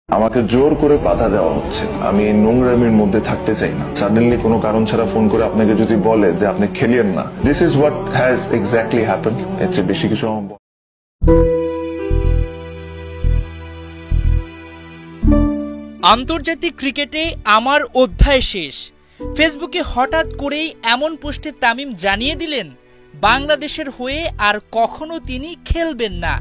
আমাকে জোর করে বাধা দেওয়া হচ্ছে। আমি এই নোংরামির মধ্যে থাকতে চাই না। সাডেনলি কোনো কারণ ছাড়া ফোন করে আপনাকে যদি বলে যে আপনি খেলিয়েন না, this is what has exactly happened. এর চেয়ে বেশি কিছু আন্তর্জাতিক ক্রিকেটে আমার অধ্যায় শেষ। ফেসবুকে হঠাৎ করেই এমন পোস্টে তামিম জানিয়ে দিলেন বাংলাদেশের হয়ে আর কখনো তিনি খেলবেন না।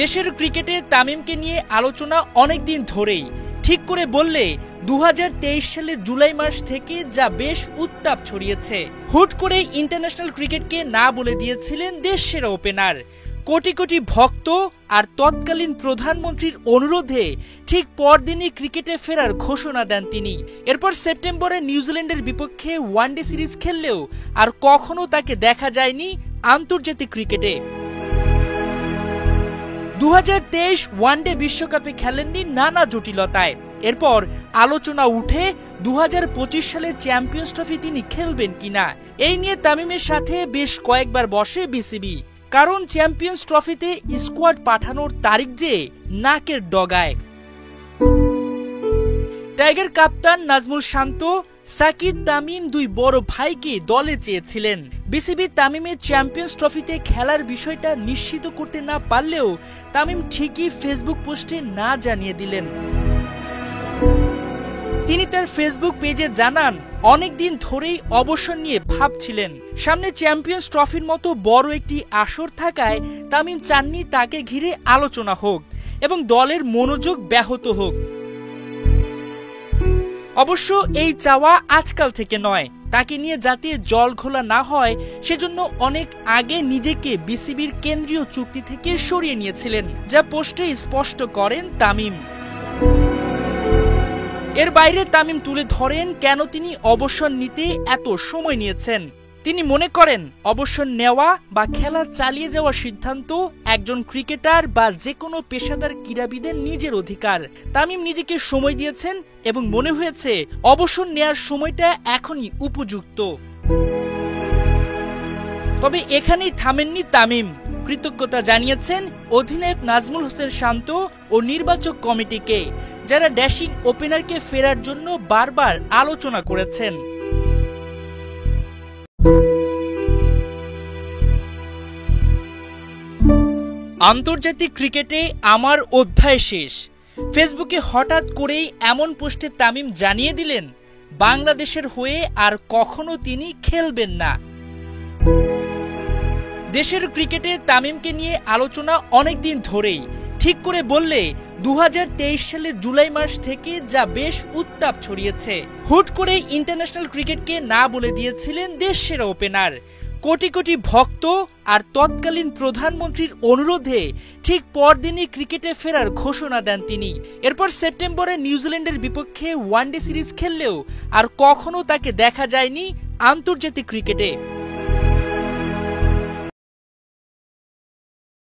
দেশের ক্রিকেটে তামিমকে নিয়ে আলোচনা অনেকদিন ধরেই। ঠিক করে বললে 2023 সালের জুলাই মাস থেকে যা বেশ উত্তাপ ছড়িয়েছে। হুট করে ইন্টারন্যাশনাল ক্রিকেটকে না বলে দিয়েছিলেন দেশসেরা ওপেনার। কোটি কোটি ভক্ত আর তৎকালীন প্রধানমন্ত্রীর অনুরোধে ঠিক পরদিনই ক্রিকেটে ফেরার ঘোষণা দেন তিনি। এরপর সেপ্টেম্বরে নিউজিল্যান্ডের বিপক্ষে ওয়ানডে সিরিজ খেললেও আর কখনো তাকে দেখা যায়নি আন্তর্জাতিক ক্রিকেটে। 2023 ওয়ানডে বিশ্বকাপে খেলেননি নানা জটিলতায়। এরপর আলোচনা উঠে 2025 সালে চ্যাম্পিয়ন্স ট্রফি তিনি খেলবেন কিনা। এই নিয়ে তামিমের সাথে বেশ কয়েকবার বসে বিসিবি। কারণ চ্যাম্পিয়ন্স ট্রফিতে স্কোয়াড পাঠানোর তারিখ যে নাকের ডগায়। টাইগার কাপ্তান নাজমুল শান্ত, সাকিব, তামিম দুই বড় ভাইকে দলে চেয়েছিলেন। বিসিবি তামিমের চ্যাম্পিয়ন্স ট্রফিতে খেলার বিষয়টা নিশ্চিত করতে না পারলেও তামিম ঠিকই ফেসবুক পোস্টে না জানিয়ে দিলেন। তিনি তার ফেসবুক পেজে জানান অনেকদিন ধরেই অবসর নিয়ে ভাবছিলেন। সামনে চ্যাম্পিয়ন্স ট্রফির মতো বড় একটি আসর থাকায় তামিম চাননি তাকে ঘিরে আলোচনা হোক এবং দলের মনোযোগ ব্যাহত হোক। অবশ্য এই চাওয়া আজকাল থেকে নয়। তাকে নিয়ে যাতে জল ঘোলা না হয় সেজন্য অনেক আগে নিজেকে বিসিবির কেন্দ্রীয় চুক্তি থেকে সরিয়ে নিয়েছিলেন, যা পোস্টে স্পষ্ট করেন তামিম। এর বাইরে তামিম তুলে ধরেন কেন তিনি অবসর নিতে এত সময় নিয়েছেন। তিনি মনে করেন অবসর নেওয়া বা খেলা চালিয়ে যাওয়ার সিদ্ধান্ত একজন ক্রিকেটার বা যে কোনো পেশাদার ক্রীড়াবিদের নিজের অধিকার। তামিম নিজেকে সময় দিয়েছেন এবং মনে হয়েছে অবসর নেয়ার সময়টা এখনই উপযুক্ত। তবে এখানেই থামেননি তামিম। কৃতজ্ঞতা জানিয়েছেন অধিনায়ক নাজমুল হোসেন শান্ত ও নির্বাচক কমিটিকে, যারা ড্যাশিং ওপেনারকে ফেরার জন্য বারবার আলোচনা করেছেন। আন্তর্জাতিক ক্রিকেটে আমার অধ্যায় শেষ। ফেসবুকে হঠাৎ করেই এমন পোস্টে তামিম জানিয়ে দিলেন বাংলাদেশের হয়ে আর কখনো তিনি খেলবেন না। দেশের ক্রিকেটে তামিমকে নিয়ে আলোচনা অনেকদিন ধরেই। ঠিক করে বললে 2023 সালের জুলাই মাস থেকে যা বেশ উত্তাপ ছড়িয়েছে। হুট করে ইন্টারন্যাশনাল ক্রিকেটকে না বলে দিয়েছিলেন দেশসেরা ওপেনার। কোটি কোটি ভক্ত আর তৎকালীন প্রধানমন্ত্রীর অনুরোধে ঠিক পরদিনই ক্রিকেটে ফেরার ঘোষণা দেন তিনি। এরপর সেপ্টেম্বরে নিউজিল্যান্ডের বিপক্ষে ওয়ানডে সিরিজ খেললেও আর কখনো তাকে দেখা যায়নি আন্তর্জাতিক ক্রিকেটে।